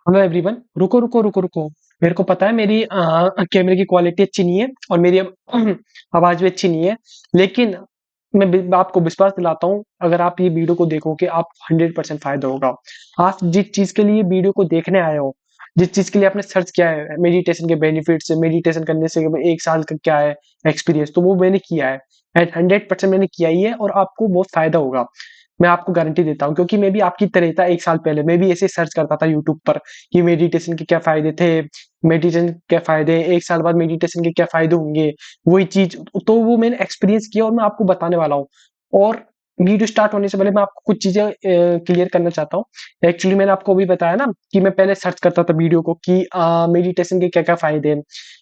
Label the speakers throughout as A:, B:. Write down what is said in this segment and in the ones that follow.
A: Hello everyone, रुको रुको रुको रुको। मेरे को पता है मेरी कैमरे की क्वालिटी अच्छी नहीं है और मेरी आवाज भी अच्छी नहीं है। लेकिन मैं आपको विश्वास दिलाता हूँ, अगर आप ये वीडियो को देखोगे आप 100% फायदा होगा। आप जिस चीज के लिए वीडियो को देखने आए हो, जिस चीज के लिए आपने सर्च किया है, मेडिटेशन के बेनिफिट्स, मेडिटेशन करने से 1 साल का क्या है एक्सपीरियंस, तो वो मैंने किया है एंड 100% मैंने किया ही है और आपको बहुत फायदा होगा। मैं आपको गारंटी देता हूँ, क्योंकि मैं भी आपकी तरह था। 1 साल पहले मैं भी ऐसे सर्च करता था यूट्यूब पर कि मेडिटेशन के क्या फायदे थे, मेडिटेशन के क्या फायदे, 1 साल बाद मेडिटेशन के क्या फायदे होंगे, वही चीज। तो वो मैंने एक्सपीरियंस किया और मैं आपको बताने वाला हूँ। और वीडियो स्टार्ट होने से पहले मैं आपको कुछ चीजें क्लियर करना चाहता हूँ। एक्चुअली मैंने आपको अभी बताया ना कि मैं पहले सर्च करता था वीडियो को कि मेडिटेशन के क्या क्या फायदे हैं,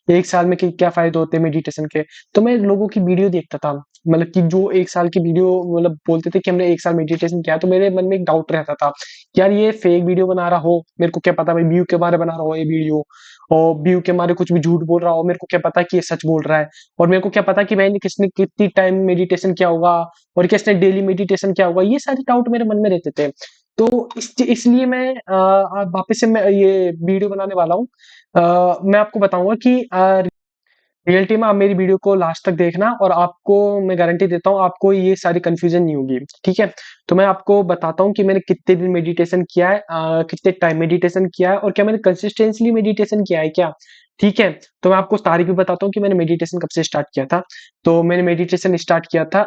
A: 1 साल में क्या फायदे होते हैं मेडिटेशन के। तो मैं लोगों की वीडियो देखता था, मतलब कि जो 1 साल की वीडियो मतलब बोलते थे कि हमने 1 साल मेडिटेशन किया, तो मेरे मन में एक डाउट रहता था कि यार ये फेक वीडियो बना रहा हो, मेरे को क्या पता भाई व्यू के बारे बना रहा हो ये वीडियो, और व्यू के मारे कुछ भी झूठ बोल रहा हो, मेरे को क्या पता कि ये सच बोल रहा है। और मेरे को क्या पता कि मैंने किसने कितनी टाइम मेडिटेशन किया होगा और किसने डेली मेडिटेशन किया होगा, ये सारे डाउट मेरे मन में रहते थे। तो इसलिए मैं वापस से मैं ये वीडियो बनाने वाला हूँ। मैं आपको बताऊंगा कि रियलिटी में आप मेरी वीडियो को लास्ट तक देखना और आपको मैं गारंटी देता हूँ आपको ये सारी कंफ्यूजन नहीं होगी। ठीक है, तो मैं आपको बताता हूँ कि मैंने कितने दिन मेडिटेशन किया है, कितने टाइम मेडिटेशन किया है और क्या मैंने कंसिस्टेंटली मेडिटेशन किया है क्या। ठीक है, तो मैं आपको तारीख भी बताता हूँ कि मैंने मेडिटेशन कब से स्टार्ट किया था। तो मैंने मेडिटेशन स्टार्ट किया था,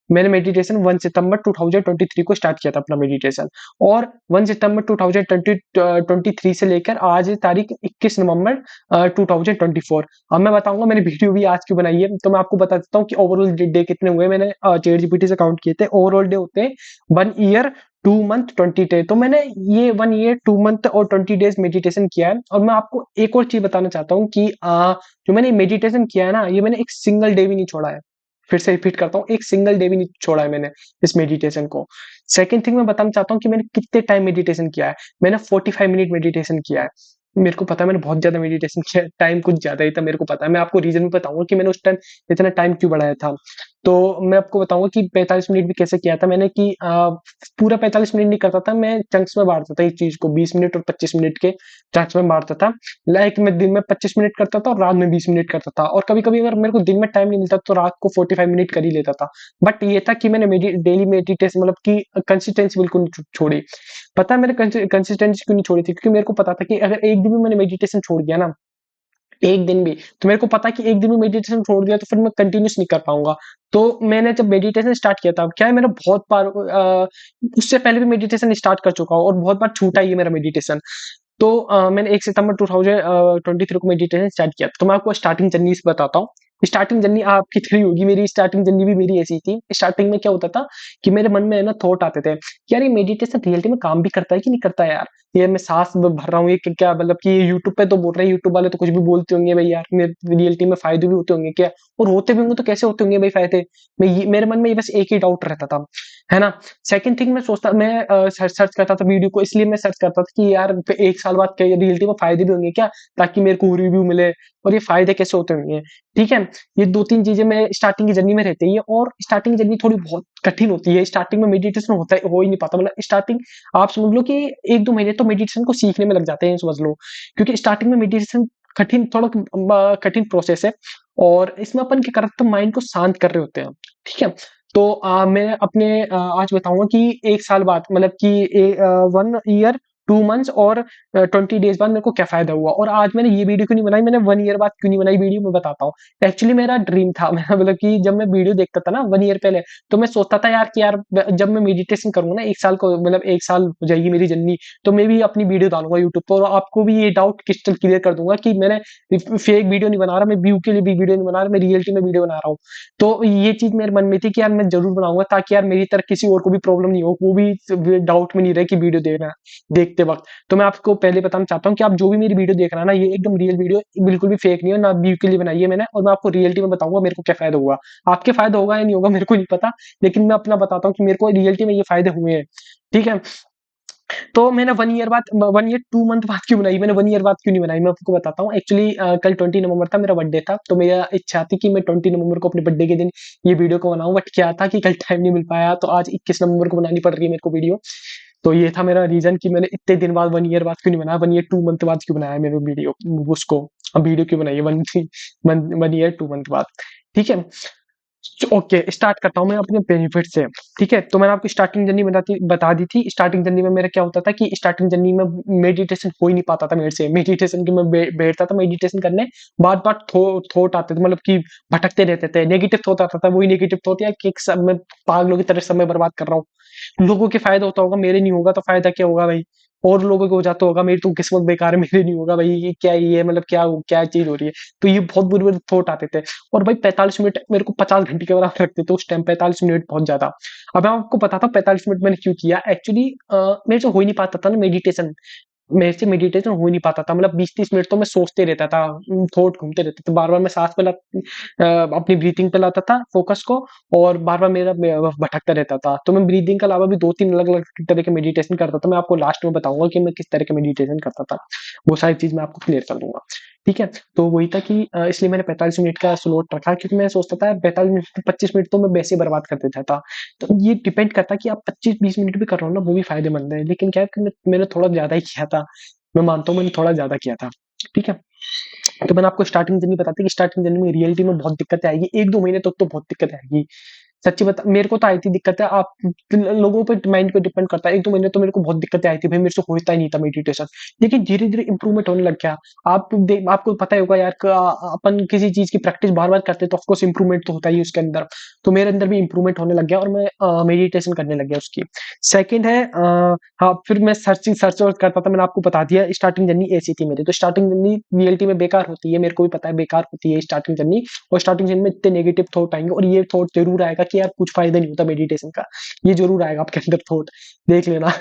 A: मैंने मेडिटेशन 1 सितंबर 2023 को स्टार्ट किया था अपना मेडिटेशन। और 1 सितंबर 2023 से लेकर आज तारीख 21 नवंबर 2024। अब मैं बताऊंगा मैंने वीडियो भी आज क्यों बनाई है। तो मैं आपको बता देता हूँ कि ओवरऑल डे कितने हुए। मैंने चैट जीपीटी से काउंट किए थे, ओवरऑल डे होते हैं 1 ईयर 2 मंथ 20 डे। तो मैंने ये 1 ईयर 2 मंथ और 20 डेज मेडिटेशन किया है। और मैं आपको एक और चीज बताना चाहता हूँ कि जो मैंने मेडिटेशन किया है ना, ये मैंने एक सिंगल डे भी नहीं छोड़ा है। फिर से रिपीट करता हूँ, एक सिंगल डे भी नहीं छोड़ा है मैंने इस मेडिटेशन को। सेकंड थिंग मैं बताना चाहता हूँ कि मैंने कितने टाइम मेडिटेशन किया है। मैंने 45 मिनट मेडिटेशन किया है। मेरे को पता है मैंने बहुत ज्यादा मेडिटेशन किया, टाइम कुछ ज्यादा ही था, मेरे को पता है। मैं आपको रीजन भी बताऊंगा कि मैंने उस टाइम इतना टाइम क्यों बढ़ाया था। तो मैं आपको बताऊंगा कि 45 मिनट भी कैसे किया था मैंने, कि पूरा 45 मिनट नहीं करता था मैं, चंक्स में बांटता था इस चीज को, 20 मिनट और 25 मिनट के चंक्स में बांटता था। लाइक मैं दिन में 25 मिनट करता था और रात में 20 मिनट करता था, और कभी कभी अगर मेरे को दिन में टाइम नहीं मिलता तो रात को 45 मिनट कर ही लेता था। बट ये था कि मैंने डेली मेडिटेशन मतलब कि कंसिस्टेंसी बिल्कुल नहीं छोड़ी। पता है मैंने कंसिस्टेंसी क्यों नहीं छोड़ी थी? क्योंकि मेरे को पता था कि अगर एक दिन भी मैंने मेडिटेशन छोड़ दिया ना, एक दिन भी, तो मेरे को पता है कि एक दिन में मेडिटेशन छोड़ दिया तो फिर मैं कंटिन्यूस नहीं कर पाऊंगा। तो मैंने जब मेडिटेशन स्टार्ट किया था, क्या है, मैंने बहुत बार उससे पहले भी मेडिटेशन स्टार्ट कर चुका हूँ और बहुत बार छूटा ही है मेरा मेडिटेशन। तो मैंने 1 सितंबर 2023 को मेडिटेशन स्टार्ट किया। तो मैं आपको स्टार्टिंग जर्नी से बताता हूँ। स्टार्टिंग जर्नी आपकी थ्री होगी, मेरी स्टार्टिंग जर्नी भी मेरी ऐसी थी। स्टार्टिंग में क्या होता था कि मेरे मन में है ना थॉट आते थे कि यार ये मेडिटेशन रियलिटी में काम भी करता है कि नहीं करता है यार। ये मैं सांस भर रहा हूँ, ये क्या मतलब कि यूट्यूब पे तो बोल रहे हैं, यूट्यूब वाले तो कुछ भी बोलते होंगे भाई यार, रियलिटी में फायदे भी होते होंगे क्या, और होते भी होंगे तो कैसे होते होंगे भाई फायदे। मेरे मन में ये बस एक ही डाउट रहता था, है ना। सेकंड थिंग मैं सोचता, मैं सर्च करता था वीडियो को, इसलिए मैं सर्च करता था कि यार 1 साल बाद क्या रियलिटी में फायदे भी होंगे क्या, ताकि मेरे को रिव्यू मिले और ये फायदे कैसे होते होंगे। ठीक है, ये 2-3 चीजें मैं स्टार्टिंग की जर्नी में रहती है। और स्टार्टिंग जर्नी थोड़ी बहुत कठिन होती है। स्टार्टिंग में मेडिटेशन होता हो ही नहीं पाता, मतलब स्टार्टिंग आप समझ लो कि 1-2 महीने तो मेडिटेशन को सीखने में लग जाते हैं, समझ लो। क्योंकि स्टार्टिंग में मेडिटेशन कठिन, थोड़ा कठिन प्रोसेस है। और इसमें अपन क्या करते हैं, माइंड को शांत कर रहे होते हैं। ठीक है, तो मैं अपने आज बताऊंगा कि 1 साल बाद, मतलब कि 1 ईयर 2 मंथ्स और 20 डेज बाद मेरे को क्या फायदा हुआ। और आज मैंने ये वीडियो क्यों नहीं बनाई, मैंने 1 ईयर बाद क्यों नहीं बनाई वीडियो, मैं बताता हूँ। एक्चुअली मेरा ड्रीम था मेरा, मतलब कि जब मैं वीडियो देखता था ना 1 ईयर पहले, तो मैं सोचता था यार कि यार जब मैं मेडिटेशन करूंगा ना 1 साल को, मतलब 1 साल हो जाएगी मेरी जर्नी, तो मैं भी अपनी वीडियो डालूंगा यूट्यूब पर और आपको भी ये डाउट क्रिस्टल क्लियर कर दूंगा कि मैंने फेक वीडियो नहीं बना रहा, मैं व्यू के लिए भी वीडियो नहीं बना रहा, मैं रियलिटी में वीडियो बना रहा हूँ। तो ये चीज मेरे मन में थी कि यार मैं जरूर बनाऊंगा, ताकि यार मेरी तरह किसी और को भी प्रॉब्लम नहीं हो, वो भी डाउट में नहीं रहे कि वीडियो देखना देखते वक्त। तो मैं आपको पहले बताना चाहता हूँ कि आप जो भी मेरी वीडियो देख रहे हैं ना, ये एकदम रियल वीडियो, बिल्कुल भी फेक नहीं है, ना व्यू के लिए बनाई है मैंने। और मैं आपको रियलिटी में बताऊंगा मेरे को क्या फायदा हुआ। आपके फायदा होगा या नहीं होगा मेरे को नहीं पता, लेकिन मैं अपना बताता हूँ कि मेरे को रियलिटी में ये फायदे हुए हैं। ठीक है, तो मैंने 1 ईयर 2 मंथ बाद क्यों बनाई, मैंने 1 ईयर बाद क्यों नहीं बनाई, मैं आपको बताता हूँ। एक्चुअली कल 20 नवंबर था, मेरा बर्थडे था। तो मेरा इच्छा थी कि मैं 20 नवंबर को अपने बर्थडे के दिन ये वीडियो को बनाऊं, बट क्या था कि कल टाइम नहीं मिल पाया, तो आज 21 नवंबर को बनानी पड़ रही है मेरे को वीडियो। तो ये था मेरा रीज़न कि मैंने इतने दिन बाद 1 ईयर बाद क्यों नहीं बनाया, 1 ईयर 2 मंथ बाद क्यों बनाया मेरे वीडियो उसको वीडियो क्यों बनाई है 1 ईयर 2 मंथ बाद। ठीक है? ओके, स्टार्ट करता हूँ मैं अपने बेनिफिट से। ठीक है? तो मैंने आपको स्टार्टिंग जर्नी बता दी थी। स्टार्टिंग जर्नी में मेरा क्या होता था कि स्टार्टिंग जर्नी में मेडिटेशन हो ही नहीं पाता था मेरे से। मेडिटेशन की मैं बैठता था मेडिटेशन करने, बार-बार थॉट आते थे, मतलब कि भटकते रहते थे। नेगेटिव थॉट आता था, वही नेगेटिव थॉट यार कि एक सब मैं पागलों की तरह समय बर्बाद कर रहा हूँ। लोगों के फायदा होता होगा, मेरे नहीं होगा तो फायदा क्या होगा भाई? और लोगों को हो जाता होगा, मेरी तो किस्मत बेकार है, मेरे नहीं होगा भाई, ये क्या है ये, मतलब क्या चीज़ हो रही है? तो ये बहुत बुरे-बुरे थॉट आते थे। और भाई 45 मिनट मेरे को 50 घंटे के बराबर लगते थे उस टाइम, 45 मिनट बहुत ज़्यादा। अब मैं आपको बताता हूँ 45 मिनट मैंने क्यों किया। एक्चुअली मेरे से हो ही नहीं पाता था ना मेडिटेशन। मेरे से मेडिटेशन हो ही नहीं पाता था, मतलब 20-30 मिनट तो मैं सोचते रहता था, थॉट घूमते रहते थे। बार-बार मैं साँस पे अपनी ब्रीथिंग पे लाता था फ़ोकस को, और बार-बार मेरा भटकता रहता था। तो मैं ब्रीथिंग के अलावा भी 2-3 अलग-अलग तरह के मेडिटेशन करता था। मैं आपको लास्ट में बताऊँगा कि मैं किस तरह के मेडिटेशन करता था। वो सारी चीज़ मैं आपको क्लियर कर दूँगा। ठीक है? तो वही था कि इसलिए मैंने 45 मिनट का स्लॉट रखा, क्योंकि मैं सोचता था 45 मिनट 25 मिनट तो मैं वैसे ही बर्बाद कर देता था। तो ये डिपेंड करता है कि आप 25-20 मिनट भी कर रहे हो ना, वो भी फ़ायदेमंद है। लेकिन क्या है कि मैंने थोड़ा ज़्यादा ही किया था। मैं मानता हूँ मैंने थोड़ा ज़्यादा किया था। ठीक है? तो मैंने आपको स्टार्टिंग जर्नी बताई थी कि स्टार्टिंग जर्नी में रियलिटी में बहुत दिक्कतें आएगी। 1-2 महीने तक तो बहुत दिक्कत आएगी। सच्ची बता, मेरे को तो आई थी दिक्कतें, आप लोगों पे माइंड पे डिपेंड करता है। 1-2 महीने तो मेरे को बहुत दिक्कतें आई थी भाई, मेरे से होता ही नहीं था मेडिटेशन। लेकिन धीरे-धीरे इंप्रूवमेंट होने लग गया। आपको पता ही होगा यार, अपन किसी चीज़ की प्रैक्टिस बार-बार करते हैं तो ऑफ कोर्स इंप्रूवमेंट तो होता ही है उसके अंदर। तो मेरे अंदर भी इंप्रूवमेंट होने लग गया और मैं मेडिटेशन करने लग गया उसकी। सेकंड है हाँ, फिर मैं सर्च वर्च करता था, मैंने आपको बता दिया स्टार्टिंग जर्नी ऐसी थी मेरी। तो स्टार्टिंग जर्नी रियलिटी में बेकार होती है, मेरे को भी पता है बेकार होती है स्टार्टिंग जर्नी। और स्टार्टिंग में इतने नेगेटिव थॉट आएँगे, और ये थॉट ज़रूर आएगा कि यार कुछ फ़ायदा नहीं होता मेडिटेशन का। ये ज़रूर आएगा आपके अंदर थॉट, देख लेना।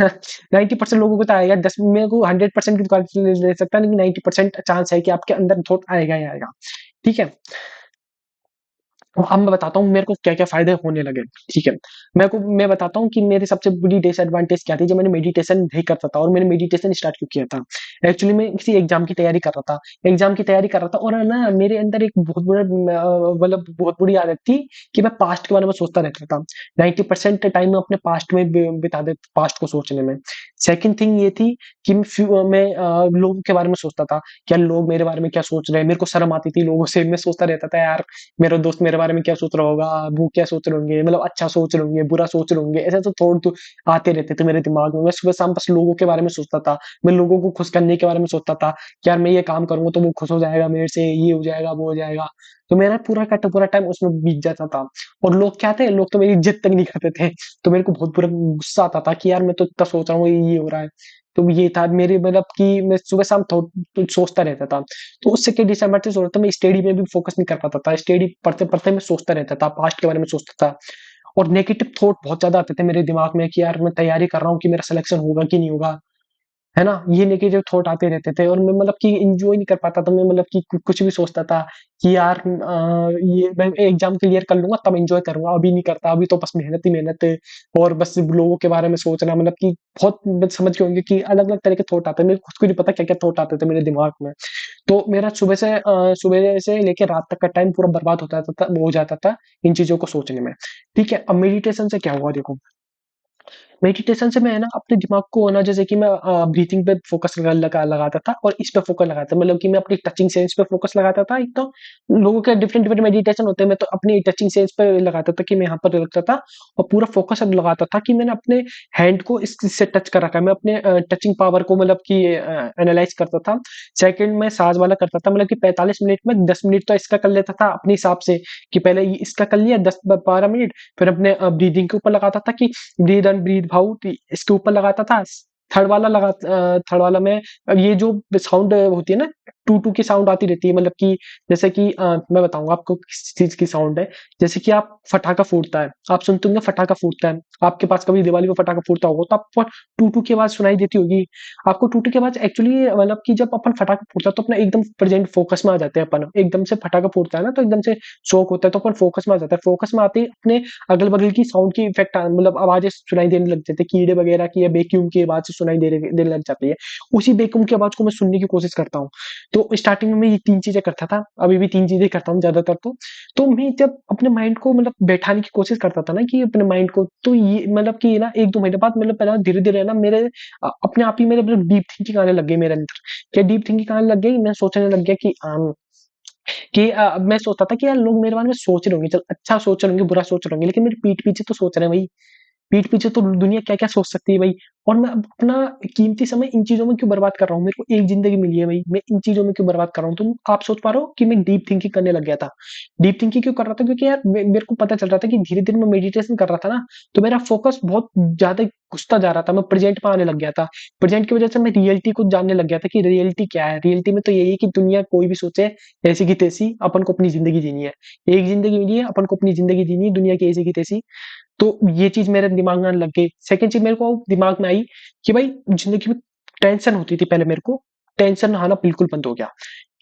A: 90% लोगों को तो आएगा, 10 मेरे को 100% की गारंटी नहीं ले सकता, लेकिन 90% चांस है कि आपके अंदर थॉट आएगा ही आएगा। ठीक है? अब मैं बताता हूँ मेरे को क्या-क्या फ़ायदे होने लगे, ठीक है? मैं बताता हूँ कि मेरी सबसे बड़ी डिसएडवांटेज क्या थी जब मैंने मेडिटेशन नहीं करता था, और मैंने मेडिटेशन स्टार्ट क्यों किया था। एक्चुअली मैं किसी एग्ज़ाम की तैयारी कर रहा था, और है ना मेरे अंदर एक बहुत बड़ा मतलब बहुत बुरी आदत थी कि मैं पास्ट के बारे में सोचता रहता था। 90% टाइम मैं अपने पास्ट में बिता देता, पास्ट को सोचने में। सेकंड थिंग ये थी कि मैं लोगों के बारे में सोचता था, क्या लोग मेरे बारे में क्या सोच रहे हैं? मेरे को शर्म आती थी लोगों से, मैं सोचता रहता था यार मेरा दोस्त मेरे बारे में क्या सोच रहा होगा, वो क्या सोच रहे होंगे, मतलब अच्छा सोच रहे होंगे, बुरा सोच रहे होंगे, ऐसे तो थॉट तो आते रहते थे मेरे दिमाग में। मैं सुबह-शाम बस लोगों के बारे में सोचता था, मैं लोगों को खुश करने के बारे में सोचता था कि यार मैं ये काम करूँगा तो वो खुश हो जाएगा मेरे से, ये हो जाएगा, वो हो जाएगा। तो मेरा पूरा का पूरा टाइम उसमें बीत जाता था, और लोग क्या थे, लोग तो मेरी इज़्ज़त तक नहीं करते थे। तो मेरे को बहुत बुरा गुस्सा आता था कि यार मैं तो इतना सोच रहा हूँ, ये हो रहा है। तो ये था मेरे, मतलब कि मैं सुबह-शाम सोचता रहता था। तो उससे क्या डिसएडवांटेज हो रहा था, मैं स्टडी में भी फोकस नहीं कर पाता था। स्टडी पढ़ते-पढ़ते मैं सोचता रहता था, पास्ट के बारे में सोचता था, और नेगेटिव थॉट बहुत ज़्यादा आते थे मेरे दिमाग में कि यार मैं तैयारी कर रहा हूँ कि मेरा सिलेक्शन होगा कि नहीं होगा। है ना? ये नेगेटिव थॉट आते रहते थे, और मैं मतलब कि एन्जॉय नहीं कर पाता था। मैं मतलब कि कुछ भी सोचता था कि यार ये मैं एग्ज़ाम क्लियर कर लूँगा तब एन्जॉय करूँगा, अभी नहीं करता, अभी तो बस मेहनत ही मेहनत है, और बस लोगों के बारे में सोचना, मतलब कि बहुत समझ गए होंगे कि अलग-अलग तरह के थॉट आते हैं। मेरे को खुद को नहीं पता क्या-क्या थॉट आते थे मेरे दिमाग में। तो मेरा सुबह से लेके रात तक का टाइम पूरा बर्बाद हो जाता था इन चीज़ों को सोचने में। ठीक है? अब मेडिटेशन से क्या हुआ देखो, मेडिटेशन से मैं है ना अपने दिमाग को है ना, जैसे कि मैं ब्रीथिंग पे फ़ोकस लगाता था, और इस पे फ़ोकस लगाता था। मतलब कि मैं अपनी टचिंग सेंस पे फ़ोकस लगाता था एक तो। लोगों के डिफरेंट-डिफरेंट मेडिटेशन होते हैं, मैं तो अपनी टचिंग सेंस पे लगाता था कि मैं यहाँ पर रखता था, और पूरा फ़ोकस लगाता था कि मैंने अपने हैंड को इससे टच कर रखा है। मैं अपने टचिंग पावर को मतलब कि एनालाइज़ करता था। सेकंड में साँस वाला करता था, मतलब कि 45 मिनट में 10 मिनट तो इसका कर लेता था अपने हिसाब से, कि पहले ये इसका कर लिया 10 ब 12 मिनट, फिर अपने ब्रीथिंग के ऊपर लगाता था कि ब्रीथ इन ब्रीथ आउट, इसके ऊपर लगाता था। थर्ड वाला में ये जो साउंड होती है ना, टू टू की साउंड आती रहती है, मतलब कि जैसे कि मैं बताऊंगा आपको किस चीज की साउंड है। जैसे कि आप फटाका फूटता है, आप सुनते होंगे फटाका फूटता है, आपके पास कभी दिवाली में फटाका फूटता होगा तो आपको टू टू की आवाज सुनाई देती होगी। आपको टू टू की आवाज एक्चुअली, मतलब कि जब अपन फटाका फूटता है तो अपना एकदम प्रेजेंट फोकस में आ जाते हैं अपन, एकदम से फटाका फूटता है ना तो एकदम से शौक होता है तो अपन फोकस में आ जाता है। फोकस में आते ही अपने अगल-बगल की साउंड की इफ़ेक्ट मतलब आवाज़ें सुनाई देने लग जाती है, कीड़े वगैरह की या वैक्यूम की आवाज़ सुनाई देने देने लग जाती है। उसी वैक्यूम की आवाज़ को मैं सुनने की कोशिश करता हूँ। तो स्टार्टिंग में मैं ये 3 चीज़ें करता था, अभी भी 3 चीज़ें करता हूँ ज़्यादातर तो। तो मैं जब अपने माइंड को मतलब बैठाने की कोशिश करता था ना कि अपने माइंड को, तो ये मतलब कि ना 1-2 महीने बाद मतलब पहले धीरे-धीरे ना मेरे अपने आप ही मेरे मतलब डीप थिंकिंग आने लग गई मेरे अंदर। क्या डीप थिंकिंग आने लग गई, मैं सोचने लग गया कि मैं सोचता था कि यार लोग मेरे बारे में सोच रहे होंगे, चल अच्छा सोच रहे होंगे, बुरा सोच रहे होंगे, लेकिन मेरी पीठ पीछे तो सोच रहे हैं भाई। पीठ पीछे तो दुनिया क्या-क्या सोच सकती है भाई। और मैं अपना कीमती समय इन चीज़ों में क्यों बर्बाद कर रहा हूँ? मेरे को एक ज़िंदगी मिली है भाई, मैं इन चीज़ों में क्यों बर्बाद कर रहा हूँ? तो आप सोच पा रहे हो कि मैं डीप थिंकिंग करने लग गया था। डीप थिंकिंग क्यों कर रहा था? क्योंकि यार मेरे को पता चल रहा था कि धीरे-धीरे मैं मेडिटेशन कर रहा था ना, तो मेरा फ़ोकस बहुत ज़्यादा घुसता जा रहा था, मैं प्रेज़ेंट में आने लग गया था। प्रेज़ेंट की वज़ह से मैं रियलिटी को जानने लग गया था कि रियलिटी क्या है? रियलिटी में तो यही है कि दुनिया कोई भी सोचे ऐसी की तैसी, अपन को अपनी ज़िंदगी जीनी है। एक ज़िंदगी मिली है, अपन को अपनी ज़िंदगी जीनी है, दुनिया की ऐसी की तैसी। तो ये चीज़ मेरे दिमाग में आने लग गई। सेकंड चीज़ मेरे को दिमाग में आई कि भाई ज़िंदगी में टेंशन होती थी पहले मेरे को, टेंशन आना बिल्कुल बंद हो गया।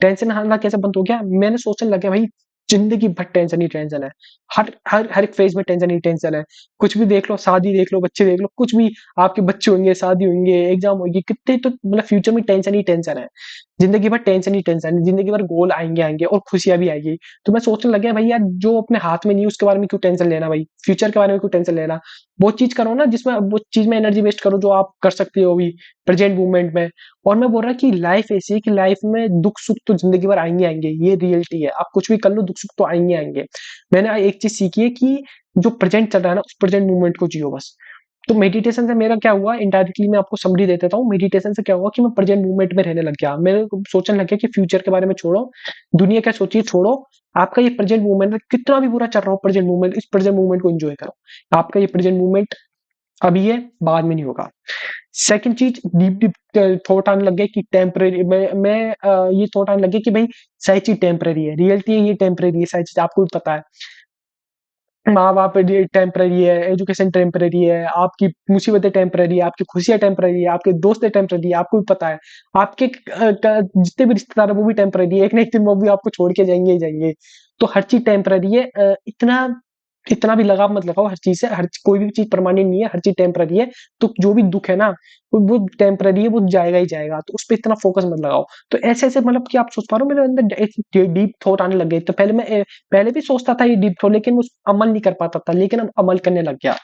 A: टेंशन आना कैसे बंद हो गया? मैंने सोचने लग गया भाई ज़िंदगी भर टेंशन ही टेंशन है। हर एक फ़ेज़ में टेंशन ही टेंशन है। कुछ भी देख लो, शादी देख लो, बच्चे देख लो, कुछ भी आपके बच्चे होंगे, शादी होंगे, एग्ज़ाम होगी, कितने तो मतलब फ्यूचर में टेंशन ही टेंशन है। ज़िंदगी भर टेंशन ही टेंशन है, ज़िंदगी भर गोल आएँगे और खुशियाँ भी आएगी। तो मैं सोचने लग गया भाई यार जो अपने हाथ में नहीं है उसके बारे में क्यों टेंशन लेना भाई? फ्यूचर के बारे में क्यों टेंशन लेना? वो चीज़ करो ना जिसमें वो चीज़ में एनर्जी वेस्ट करो जो आप कर सकते हो अभी प्रेज़ेंट मोमेंट में। और मैं बोल रहा कि लाइफ़ ऐसी है कि लाइफ़ में दुःख-सुख तो ज़िंदगी भर आएँगे आएँगे, ये रियलिटी है। आप कुछ भी कर लो दुःख-सुख तो आएँगे आएँगे। मैंने एक चीज़ सीखी है कि जो प्रेज़ेंट चल रहा है ना उस प्रेज़ेंट मोमेंट को जियो बस। तो मेडिटेशन से मेरा क्या हुआ इनडायरेक्टली मैं आपको समरी दे देता हूँ। मेडिटेशन से क्या हुआ कि मैं प्रेज़ेंट मोमेंट में रहने लग गया। मैं सोचने लग गया कि फ्यूचर के बारे में छोड़ो, दुनिया क्या सोची है छोड़ो। आपका ये प्रेज़ेंट मोमेंट कितना भी बुरा चल रहा हो प्रेज़ेंट मोमेंट इस प्रेज़ेंट मोमेंट को एन्जॉय करो। आपका ये प्रेज़ेंट मोमेंट अभी है, बाद में नहीं होगा। सेकंड चीज़ डीप डीप थॉट आने लग गए कि टेम्परेरी ये थॉट आने लग गए कि भाई सारी चीज़ टेम्परेरी है, रियलिटी है ये टेम्परेरी है, सारी चीज़ आपको भी पता है। माँ-बाप ये टेम्परेरी है, एजुकेशन टेम्परेरी है, आपकी मुसीबतें टेम्परेरी है, आपकी खुशियाँ टेम्परेरी है, आपके दोस्त टेम्परेरी है, आपको भी पता है। आपके जितने भी रिश्तेदार हैं वो भी टेम्परेरी है, एक ना एक दिन वो भी आपको छोड़ के जाएँगे ही जाएँगे। तो हर चीज़ टेम्परेरी है इतना इतना भी लगाव मत लगाओ हर चीज़ से, हर कोई भी चीज़ परमानेंट नहीं है, हर चीज़ टेम्परेरी है। तो जो भी दुःख है ना, वो टेम्परेरी है, वो जाएगा ही जाएगा, तो उसपे इतना फ़ोकस मत लगाओ। तो ऐसे-ऐसे मतलब कि आप सोच पा रहे हो मेरे अंदर एक डीप थॉट आने लग गए। तो पहले भी सोचता था ये डीप थॉट लेकिन उस अमल नहीं कर पाता था, लेकिन अब अमल करने लग गया।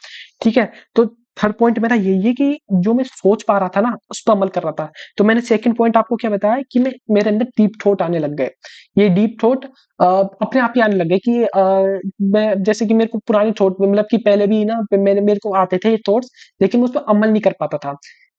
A: ठीक है? तो थर्ड पॉइंट मेरा यही है कि जो मैं सोच पा रहा था ना, उस पे अमल कर रहा था। तो मैंने सेकंड पॉइंट आपको क्या बताया कि मेरे अंदर डीप थॉट आने लग गए। ये डीप थॉट अपने आप ही आने लग गए कि मैं जैसे कि मेरे को पुरानी थॉट मतलब कि पहले भी ना मेरे को आते थे ये थॉट्स, लेकिन मैं उस पे अमल नहीं कर पाता था।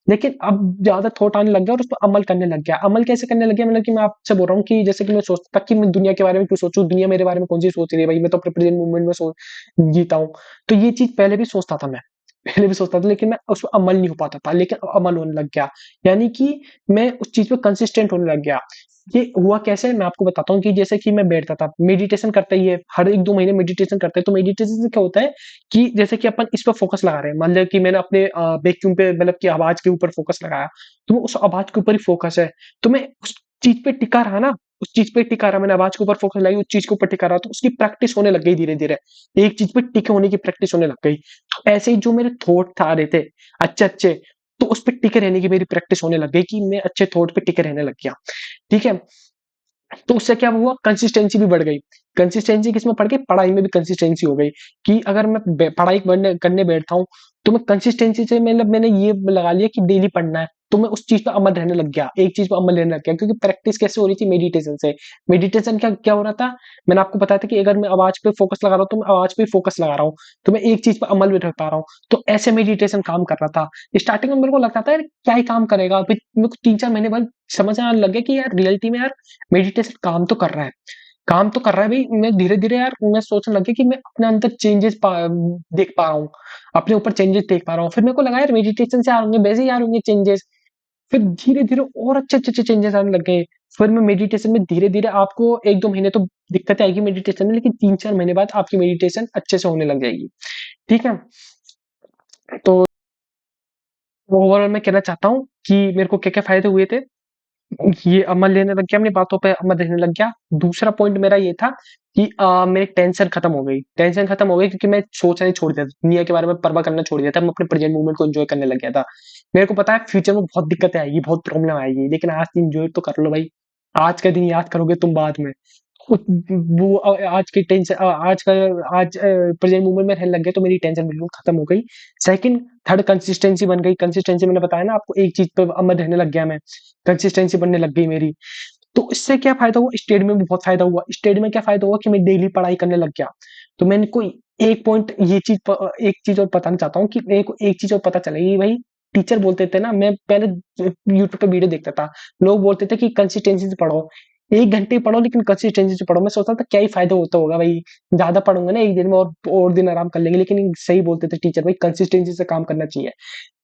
A: लेकिन अब ज़्यादा थॉट आने लग गया और उस पे अमल करने लग गया। अमल कैसे करने लग गया मतलब कि मैं आपसे बोल रहा हूँ कि जैसे कि मैं सोचता था कि मैं दुनिया के बारे में क्यों सोचूँ? दुनिया मेरे बारे में कौन-सी सोच रही है भाई? मैं तो अपने प्रेज़ेंट मोमेंट में जीता हूँ। तो ये चीज़ पहले भी सोचता था मैं। पहले भी सोचता था लेकिन मैं उस पे अमल नहीं हो पाता था, लेकिन अब अमल होने लग गया। यानी कि मैं उस चीज़ पे कंसिस्टेंट होने लग गया। ये हुआ कैसे मैं आपको बताता हूँ कि जैसे कि मैं बैठता था, मेडिटेशन करते ही है, हर 1-2 महीने मेडिटेशन करते हैं, तो मेडिटेशन से क्या होता है कि जैसे कि अपन इस पे फोकस लगा रहे हैं, मान लिया कि मैंने अपने वैक्यूम पे मतलब कि आवाज़ के ऊपर फोकस लगाया, तो वो उस आवाज़ के ऊपर ही फोकस है। तो मैं उस चीज़ पे टिका रहा ना, उस चीज़ पे टिका रहा, मैंने आवाज़ के ऊपर फोकस लगाई, उस चीज़ के ऊपर टिका रहा, तो उसकी प्रैक्टिस होने लग गई धीरे-धीरे। एक चीज़ पे टिके होने की प्रैक्टिस होने लग गई। तो ऐसे ही जो मेरे थॉट आ रहे थे अच्छे-अच्छे, तो उस पे टिके रहने की मेरी प्रैक्टिस होने लग गई कि मैं अच्छे थॉट पे टिके रहने लग गया। ठीक है? तो उससे क्या हुआ कंसिस्टेंसी भी बढ़ गई। कंसिस्टेंसी किसमें बढ़ गई? पढ़ाई में भी कंसिस्टेंसी हो गई कि अगर मैं पढ़ाई करने करने बैठता हूँ, तो मैं कंसिस्टेंसी से मतलब मैंने ये लगा लिया कि डेली पढ़ना है। तो मैं उस चीज़ पे अमल रहने लग गया, एक चीज़ पे अमल रहने लग गया क्योंकि प्रैक्टिस कैसे हो रही थी मेडिटेशन से। मेडिटेशन क्या क्या हो रहा था? मैंने आपको बताया था कि अगर मैं आवाज़ पे फोकस लगा रहा हूँ, तो मैं आवाज़ पे फोकस लगा रहा हूँ। तो मैं एक चीज़ पे अमल भी रख पा रहा हूँ। तो ऐसे मेडिटेशन काम कर रहा था। स्टार्टिंग में मेरे को लगता था यार क्या ही काम करेगा? फिर मेरे को 3-4 महीने बाद समझ आने लग गया कि यार रियलिटी में यार मेडिटेशन काम तो कर रहा है। काम तो कर रहा है भई, मैं धीरे-धीरे यार मैं सोचने लग गया कि मैं अपने अंदर चेंजेज़ देख पा रहा हूँ, अपने ऊपर चेंजेज़ देख पा रहा हूँ। फिर मेरे को लगा यार मेडिटेशन से आ होंगे, वैसे ही आ होंगे चेंजेज़। फिर धीरे-धीरे और अच्छे-अच्छे चेंजेज़ आने लग गए। फिर मैं मेडिटेशन में धीरे-धीरे आपको 1-2 महीने तो दिक्कतें आएगी मेडिटेशन में, लेकिन 3-4 महीने बाद आपकी मेडिटेशन अच्छे से होने लग जाएगी। ठीक है? तो ओवरऑल मैं कहना चाहता हूँ कि मेरे को क्या-क्या फ़ायदे हुए थे। ये अमल लेने लग गया, अपनी बातों पे अमल लेने लग गया। दूसरा पॉइंट मेरा ये था कि मेरी टेंशन खत्म हो गई। टेंशन खत्म हो गई क्योंकि मैं सोचना ही छोड़ दिया था। दुनिया के बारे में परवाह करना छोड़ दिया था। मैं अपने प्रेज़ेंट मोमेंट को एन्जॉय करने लग गया था। मेरे को पता है फ्यूचर में बहुत दिक्कतें आएगी, बहुत प्रॉब्लम आएगी, लेकिन आज एन्जॉय तो कर लो भाई। आज का दिन याद करोगे तुम बाद में। वो आज की टेंशन, आज का, आज प्रेजेंट मोमेंट में रहने लग गए तो मेरी टेंशन बिल्कुल खत्म हो गई। सेकंड, थर्ड, कंसिस्टेंसी बन गई। कंसिस्टेंसी मैंने बताया ना आपको, एक चीज पे अमर रहने लग गया मैं, कंसिस्टेंसी बनने लग गई मेरी। तो इससे क्या फायदा हुआ, स्टडी में भी बहुत फायदा हुआ। स्टडी में क्या फायदा हुआ कि मैं डेली पढ़ाई करने लग गया। तो मैंने कोई एक पॉइंट, ये चीज एक चीज और बताना चाहता हूँ कि मेरे को एक चीज और पता चलेगी भाई। टीचर बोलते थे ना, मैं पहले यूट्यूब पे वीडियो देखता था, लोग बोलते थे कि कंसिस्टेंसी से पढ़ो, 1 घंटे पढ़ो लेकिन कंसिस्टेंसी से पढ़ो। मैं सोचता था क्या ही फायदा होता होगा भाई, ज्यादा पढ़ूंगा ना एक दिन में, और दिन आराम कर लेंगे। लेकिन सही बोलते थे टीचर, भाई कंसिस्टेंसी से काम करना चाहिए।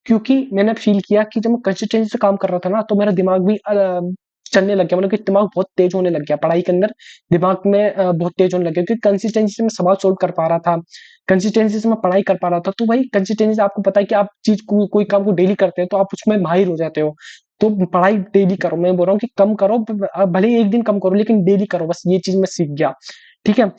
A: क्योंकि मैंने फील किया कि जब मैं कंसिस्टेंसी से काम कर रहा था ना, तो मेरा दिमाग भी चलने लग गया, मतलब कि दिमाग बहुत तेज होने लग गया पढ़ाई के अंदर। दिमाग में बहुत तेज होने लग गया, क्योंकि कंसिस्टेंसी से मैं सवाल सोल्व कर पा रहा था, कंसिस्टेंसी से मैं पढ़ाई कर पा रहा था। तो भाई कंसिस्टेंसी से आपको पता है कि आप चीज कोई काम को डेली करते हैं तो आप उसमें माहिर हो जाते हो। तो पढ़ाई डेली करो, मैं बोल रहा हूँ कि कम करो, भले ही एक दिन कम करो लेकिन डेली करो, बस ये चीज मैं सीख गया। ठीक है।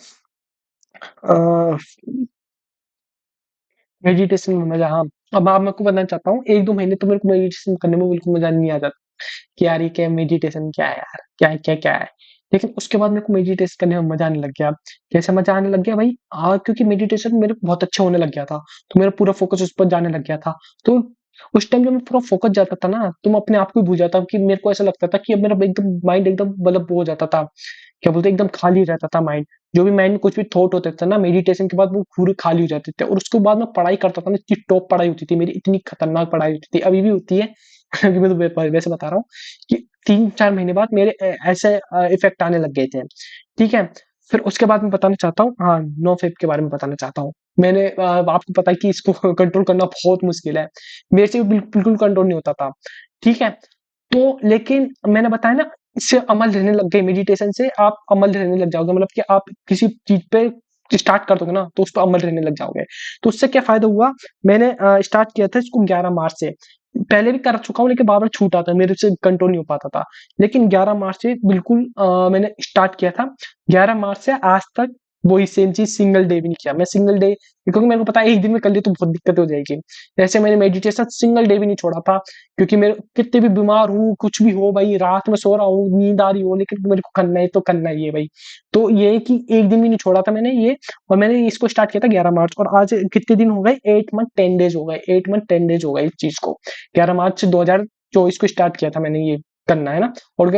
A: मेडिटेशन में मजा, हाँ। अब मैं आपको बताना चाहता हूँ, 1-2 महीने तो मेरे को मेडिटेशन करने में बिल्कुल मजा नहीं आता कि यार ये क्या मेडिटेशन, क्या है यार, क्या है, क्या क्या है। लेकिन उसके बाद मेरे को मेडिटेशन करने में मजा आने लग गया। कैसे मजा आने लग गया भाई, क्योंकि मेडिटेशन मेरे को बहुत अच्छा होने लग गया था, तो मेरा पूरा फोकस उस पर जाने लग गया था। तो उस टाइम जब मैं पूरा फोकस जाता था ना, तो मैं अपने आप को ही भूल जाता कि मेरे को ऐसा लगता था कि अब मेरा एकदम माइंड एकदम मतलब वो हो जाता था, क्या बोलते हैं, एकदम खाली रहता था माइंड। जो भी माइंड में कुछ भी थॉट होते थे ना, मेडिटेशन के बाद वो पूरे खाली हो जाते थे। और उसके बाद मैं पढ़ाई करता था ना, इतनी टॉप पढ़ाई होती थी मेरी, इतनी खतरनाक पढ़ाई होती थी, अभी भी होती है। अभी मैं तो वैसे बता रहा हूँ कि 3-4 महीने बाद मेरे ऐसे इफेक्ट आने लग गए थे। ठीक है। फिर उसके बाद मैं बताना चाहता हूँ, हाँ, नो फेप के बारे में बताना चाहता हूँ। मैंने आपको पता है कि इसको कंट्रोल करना बहुत मुश्किल है, मेरे से बिल्कुल कंट्रोल नहीं होता था। ठीक है। तो लेकिन मैंने बताया ना, इससे अमल रहने लग गए, मेडिटेशन से आप अमल रहने लग जाओगे, मतलब कि आप किसी चीज पे स्टार्ट कर दोगे ना तो उस पर अमल रहने लग जाओगे। तो उससे क्या फायदा हुआ, मैंने स्टार्ट किया था इसको 11 मार्च से। पहले भी कर चुका हूँ लेकिन बार बार छूटा था, मेरे से कंट्रोल नहीं हो पाता था। लेकिन 11 मार्च से बिल्कुल मैंने स्टार्ट किया था। 11 मार्च से आज तक वही सेम चीज, सिंगल डे भी नहीं किया मैं, सिंगल डे, क्योंकि मेरे को पता है एक दिन में कर लिया तो बहुत दिक्कत हो जाएगी। ऐसे मैंने मेडिटेशन सिंगल डे भी नहीं छोड़ा था, क्योंकि मेरे कितने भी बीमार हूँ, कुछ भी हो भाई, रात में सो रहा हूँ, नींद आ रही हो, लेकिन मेरे को करना है तो करना ही है भाई। तो ये है कि एक दिन भी नहीं छोड़ा था मैंने ये। और मैंने इसको स्टार्ट किया था 11 मार्च, और आज कितने दिन हो गए, 8 मंथ 10 डेज हो गए, 8 मंथ 10 डेज हो गए इस चीज को। 11 मार्च 2024 को स्टार्ट किया था मैंने ये करना, है ना। और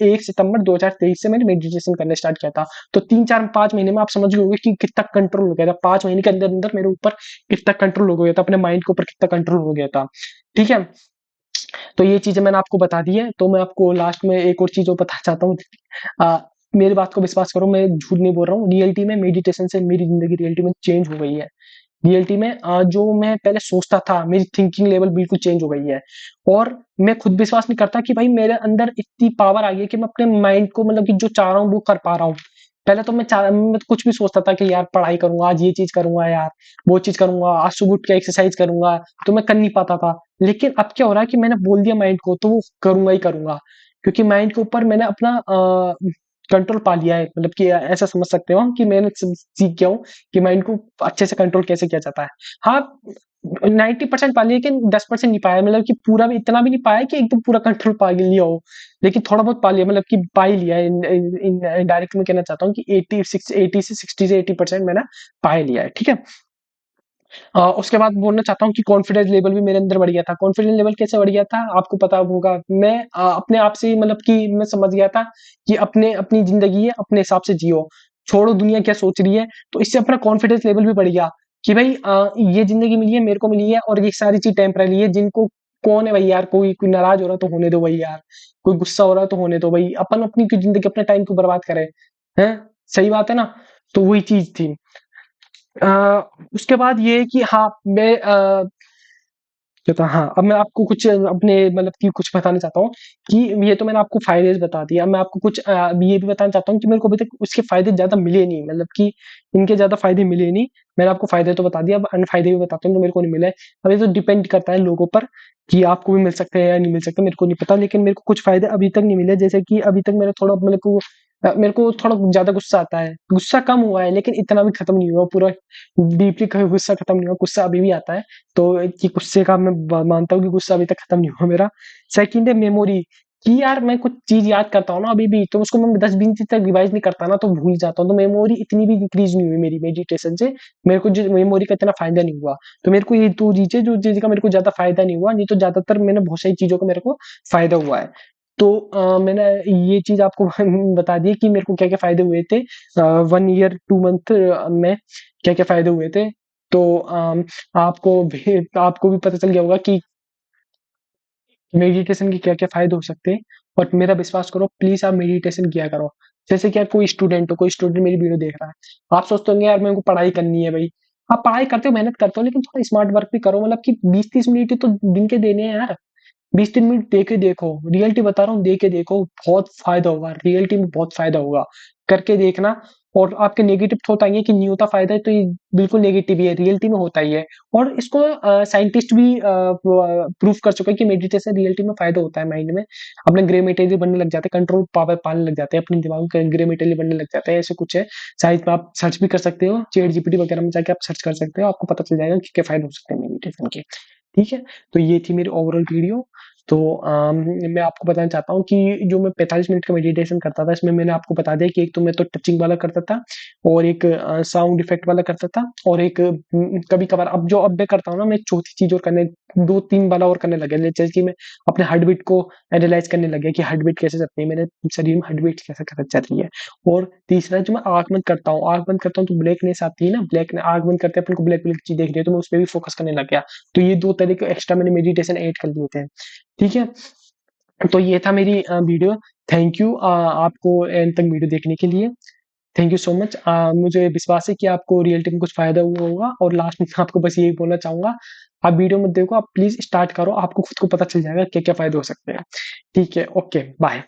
A: 1 सितंबर 2023 से मैंने मेडिटेशन करना स्टार्ट किया था। तो 3-4-5 महीने में आप समझ गए होंगे कि कितना कंट्रोल हो गया था, 5 महीने के अंदर अंदर मेरे ऊपर कितना कंट्रोल हो गया था, अपने माइंड के ऊपर कितना कंट्रोल हो गया था। ठीक है। तो ये चीजें मैंने आपको बता दी है। तो मैं आपको लास्ट में एक और चीज और बताना चाहता हूँ। आ, मेरी बात को विश्वास करो, मैं झूठ नहीं बोल रहा हूँ, रियलिटी में मेडिटेशन से मेरी जिंदगी रियलिटी में चेंज हो गई है। रियलिटी में जो मैं पहले सोचता था, मेरी थिंकिंग लेवल बिल्कुल चेंज हो गई है। और मैं खुद विश्वास नहीं करता कि भाई मेरे अंदर इतनी पावर आ गई है कि मैं अपने माइंड को, मतलब कि जो चाह रहा हूँ वो कर पा रहा हूँ। पहले तो मैं तो कुछ भी सोचता था कि यार पढ़ाई करूंगा, आज ये चीज करूंगा यार, वो चीज करूंगा, आज सुबह उठ के एक्सरसाइज करूंगा, तो मैं कर नहीं पाता था। लेकिन अब क्या हो रहा है कि मैंने बोल दिया माइंड को, तो वो करूंगा ही करूंगा। क्योंकि माइंड के ऊपर मैंने अपना कंट्रोल पा लिया है, मतलब कि ऐसा समझ सकते हो कि मैंने सीख गया हूँ कि माइंड को अच्छे से कंट्रोल कैसे किया जाता है। हाँ, 90% पा लिया, लेकिन 10% नहीं पाया, मतलब कि पूरा भी इतना भी नहीं पाया कि एकदम पूरा कंट्रोल पा लिया हो। लेकिन थोड़ा बहुत पा लिया, मतलब कि पा ही लिया है। डायरेक्ट में कहना चाहता हूँ कि 80 से 60 से 80% मैंने पा ही लिया है। ठीक है। उसके बाद बोलना चाहता हूँ कि कॉन्फिडेंस लेवल भी मेरे अंदर बढ़ गया था। कॉन्फिडेंस लेवल कैसे बढ़ गया था आपको पता होगा, मैं अपने आप से, मतलब कि मैं समझ गया था कि अपने अपनी जिंदगी है, अपने हिसाब से जियो, छोड़ो दुनिया क्या सोच रही है। तो इससे अपना कॉन्फिडेंस लेवल भी बढ़ गया कि भाई ये जिंदगी मिली है, मेरे को मिली है, और ये सारी चीज टेम्पररी है। जिनको कौन है भाई यार, कोई नाराज हो रहा है तो होने दो भाई यार, कोई गुस्सा हो रहा है तो होने दो भाई, अपन अपनी क्यों जिंदगी, अपने टाइम को बर्बाद करें। हैं, सही बात है ना। तो वही चीज थी। अ, उसके बाद ये है कि हाँ, मैं क्या था, हाँ, अब मैं आपको कुछ अपने, मतलब कि कुछ बताना चाहता हूँ कि ये तो मैंने आपको फायदे बता दिया। अब मैं आपको कुछ ये भी बताना चाहता हूँ कि मेरे को अभी तक उसके फायदे ज्यादा मिले नहीं, मतलब कि इनके ज्यादा फायदे मिले नहीं। मैंने आपको फायदे तो बता दिया, अब अनफायदे भी बताता हूँ जो मेरे को नहीं मिले। अब ये तो डिपेंड करता है लोगों पर कि आपको भी मिल सकते हैं या नहीं मिल सकते, मेरे को नहीं पता। लेकिन मेरे को कुछ फायदे अभी तक नहीं मिले, जैसे कि अभी तक मेरा थोड़ा, मेरे को थोड़ा ज्यादा गुस्सा आता है। गुस्सा कम हुआ है लेकिन इतना भी खत्म नहीं हुआ पूरा, डीपली गुस्सा खत्म नहीं हुआ, गुस्सा अभी भी आता है। तो कि गुस्से का मैं मानता हूँ कि गुस्सा अभी तक खत्म नहीं हुआ मेरा। सेकंड है मेमोरी, कि यार मैं कुछ चीज़ याद करता हूँ ना अभी भी, तो उसको मैं 10-20 दिन तक रिवाइज़ नहीं करता ना तो भूल जाता हूँ। तो मेमोरी इतनी भी इंक्रीज़ नहीं हुई मेरी मेडिटेशन से। मेरे को जो मेमोरी का इतना फ़ायदा नहीं हुआ। तो मेरे को ये 2 चीज़ें जो जिनका मेरे को ज़्यादा फ़ायदा नहीं हुआ, नहीं तो ज़्यादातर मैंने बहुत सारी चीज़ों का मेरे को फ़ायदा हुआ है। तो मैंने ये चीज़ आपको बता दी कि मेरे को क्या-क्या फ़ायदे हुए थे 1 ईयर 2 मंथ में क्या-क्या फ़ायदे हुए थे। तो आपको भी पता चल गया होगा कि मेडिटेशन के क्या-क्या फ़ायदे हो सकते हैं और मेरा विश्वास करो प्लीज़ आप मेडिटेशन किया करो। जैसे कि आप कोई स्टूडेंट मेरी वीडियो देख रहा है। आप सोचते होंगे यार मेरे को पढ़ाई करनी है भई। आप पढ़ाई करते हो, मेहनत करते हो लेकिन थोड़ा स्मार्ट वर्क भी करो मतलब कि 20-30 मिनट ही तो दिन के देने हैं यार। 20-3 मिनट दे के देखो, रियलिटी बता रहा हूँ दे के देखो, बहुत फ़ायदा होगा, रियलिटी में बहुत फ़ायदा होगा। करके देखना और आपके नेगेटिव थॉट आएँगे कि नहीं होता फ़ायदा तो ये बिल्कुल नेगेटिव ही है, रियलिटी में होता ही है। और इसको साइंटिस्ट भी प्रूव कर चुके हैं कि मेडिटेशन रियलिटी में फ़ायदा होता है माइंड में। अपने ग्रे मटेरियल बनने लग जाते हैं, कंट्रोल पावर पाने लग जाते हैं, अपने दिमाग में ग्रे मटेरियल बनने लग जाते हैं, ऐसे कुछ है। शायद आप सर्च भी कर सकते हो, चैट जीपीटी वगैरह में जाके आप सर्च कर सकते हो, आपको पता चल जाएगा कि क्या फ़ायदे हो सकते हैं मेडिटेशन के। ठीक है? तो ये थी मेरी ओवरऑल वीडियो। तो मैं आपको बताना चाहता हूँ कि जो मैं 45 मिनट का मेडिटेशन करता था, इसमें मैंने आपको बता दिया कि एक तो मैं तो टचिंग वाला करता था और एक साउंड इफ़ेक्ट वाला करता था और एक कभी-कभार अब मैं करता हूँ ना, मैं एक चौथी चीज़ और करने 2-3 वाला और करने लग गया। जैसे कि मैं अपने हार्ट बीट को एनालाइज़ करने लग गया कि हार्ट बीट कैसे चलती है, मेरे शरीर में हार्ट बीट कैसे चल रही है। और तीसरा जो मैं आँख बंद करता हूँ तो ब्लैकनेस आती है ना, आँख बंद करते अपन को ब्लैक-ब्लैक चीज़ दिख रही है, तो मैं उसपे भी फ़ोकस करने लग गया। तो ये 2 तरीके एक्स्ट्रा मैंने मेडिटेशन ऐड कर लिए थे। ठीक है? तो ये था मेरी वीडियो। थैंक यू आपको एंड तक वीडियो देखने के लिए। Thank you so much. मुझे विश्वास है कि आपको रियलिटी में कुछ फ़ायदा हुआ होगा और लास्ट में मैं आपको बस यही बोलना चाहूँगा, आप वीडियो मत देखो, आप प्लीज़ स्टार्ट करो, आपको खुद को पता चल जाएगा क्या-क्या फ़ायदे हो सकते हैं। ठीक है, ओके, बाय।